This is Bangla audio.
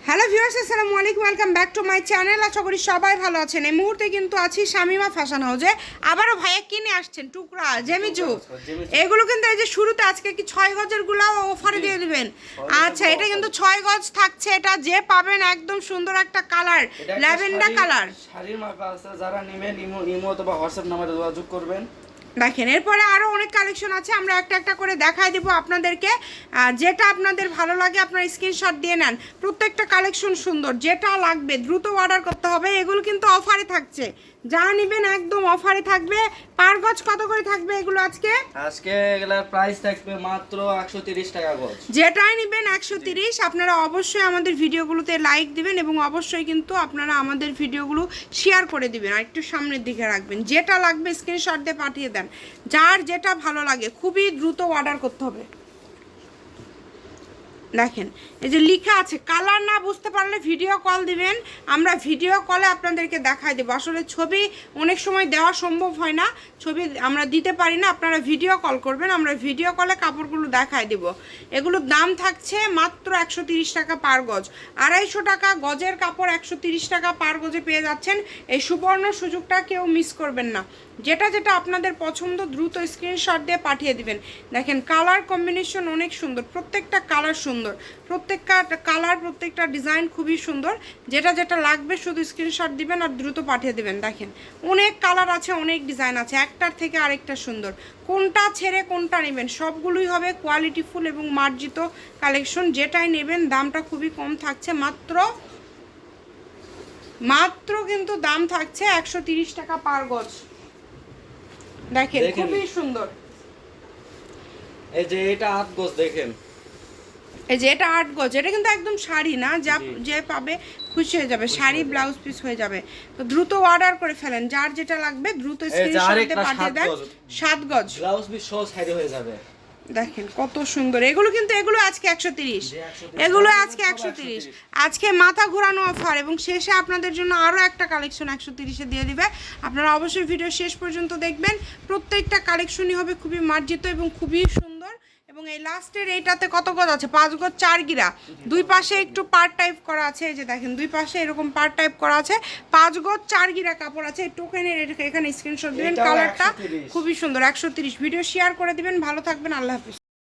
হ্যালো ভিউয়ার্স, আসসালামু আলাইকুম, welcome back to my channel. আশা করি সবাই ভালো আছেন। এই মুহূর্তে কিন্তু আছি শামিমা ফ্যাশন হাউসে। আবারও ভাইয়া কিনে আসছেন টুকরা জেমিচু। এগুলো কিন্তু এই যে শুরুতে আজকে কি 6 গজের গুলা অফারে দিয়ে দিবেন। আচ্ছা, এটা কিন্তু 6 গজ থাকছে। এটা যে পাবেন একদম সুন্দর একটা কালার, ল্যাভেন্ডার কালার। শাড়ির মাপা আছে, যারা নেবেন ইমো অথবা হোয়াটসঅ্যাপ নাম্বারে যোগাযোগ করবেন। দেখেন, এরপরে আরও অনেক কালেকশন আছে, আমরা একটা একটা করে দেখাই দেবো আপনাদেরকে। যেটা আপনাদের ভালো লাগে আপনারা স্ক্রিনশট দিয়ে নেন। প্রত্যেকটা কালেকশন সুন্দর, যেটা লাগবে দ্রুত অর্ডার করতে হবে। এগুলো কিন্তু অফারে থাকছে, যা নেবেন একদম অফারে থাকবে। পার গজ কত করে থাকবে এগুলো আজকে? এগুলার প্রাইস থাকবে মাত্র 130 টাকা গজ। যেটাই নেবেন 130। আপনারা অবশ্যই আমাদের ভিডিওগুলোতে লাইক দিবেন এবং অবশ্যই কিন্তু আপনারা আমাদের ভিডিওগুলো শেয়ার করে দিবেন আর একটু সামনের দিকে রাখবেন। যেটা লাগবে স্ক্রিনশট দিয়ে পাঠিয়ে দেন, যার যেটা ভালো লাগে। খুবই দ্রুত অর্ডার করতে হবে। দেখেন, এই যে লেখা আছে, কালার না বুঝতে পারলে ভিডিও কল দিবেন, আমরা ভিডিও কলে আপনাদেরকে দেখাই দেবো। আসলে ছবি অনেক সময় দেওয়া সম্ভব হয় না, ছবি আমরা দিতে পারি না। আপনারা ভিডিও কল করবেন, আমরা ভিডিও কলে কাপড়গুলো দেখাই দেব। এগুলোর দাম থাকছে মাত্র 130 টাকা পার গজ। 250 টাকা গজের কাপড় 130 টাকা পার গজে পেয়ে যাচ্ছেন। এই সুবর্ণ সুযোগটা কেউ মিস করবেন না। যেটা যেটা আপনাদের পছন্দ দ্রুত স্ক্রিনশট দিয়ে পাঠিয়ে দিবেন। দেখেন, কালার কম্বিনেশন অনেক সুন্দর, প্রত্যেকটা কালার সুন্দর, প্রত্যেকটা কালার প্রত্যেকটা ডিজাইন খুবই সুন্দর। যেটা যেটা লাগবে শুধু স্ক্রিনশট দিবেন আর দ্রুত পাঠিয়ে দিবেন। দেখেন, অনেক কালার আছে, অনেক ডিজাইন আছে, একটার থেকে আরেকটা সুন্দর। কোনটা ছেড়ে কোনটা নেবেন, সবগুলোই হবে কোয়ালিটিফুল এবং মার্জিত কালেকশন। যেটাই নেবেন দামটা খুবই কম থাকছে, মাত্র কিন্তু দাম থাকছে 130 টাকা পার গজ। দেখেন, খুবই সুন্দর। এই যে এটা 8 গজ, দেখেন এই যে এটা 8 গজ। এটা কিন্তু একদম শাড়ি না, যা যে পাবে খুশি হয়ে যাবে, শাড়ি ব্লাউজ পিস হয়ে যাবে। তো দ্রুত অর্ডার করে ফেলেন, যার যেটা লাগবে দ্রুত স্ক্রিনশট দিয়ে পাঠিয়ে দেন। 7 গজ ব্লাউজ পিস সহ শাড়ি হয়ে যাবে। দেখেন কত সুন্দর। এগুলো কিন্তু এগুলো আজকে 130, এগুলো আজকে 130। আজকে মাথা ঘোরানো অফার এবং শেষে আপনাদের জন্য আরও একটা কালেকশন 130-এ দিয়ে দিবে। আপনারা অবশ্যই ভিডিও শেষ পর্যন্ত দেখবেন। প্রত্যেকটা কালেকশনই হবে খুবই মার্জিত এবং খুবই সুন্দর। এবং এই লাস্টের এইটাতে কত গজ আছে? 5 গজ 4 গিরা। দুই পাশে একটু পার্ট টাইপ করা আছে, এই যে দেখেন দুই পাশে এরকম পার্ট টাইপ করা আছে। 5 গজ 4 গিরা কাপড় আছে। টোকেনের এখানে স্ক্রিনশট দিবেন। কালারটা খুবই সুন্দর, 130। ভিডিও শেয়ার করে দিবেন। ভালো থাকবেন, আল্লাহ হাফিজ।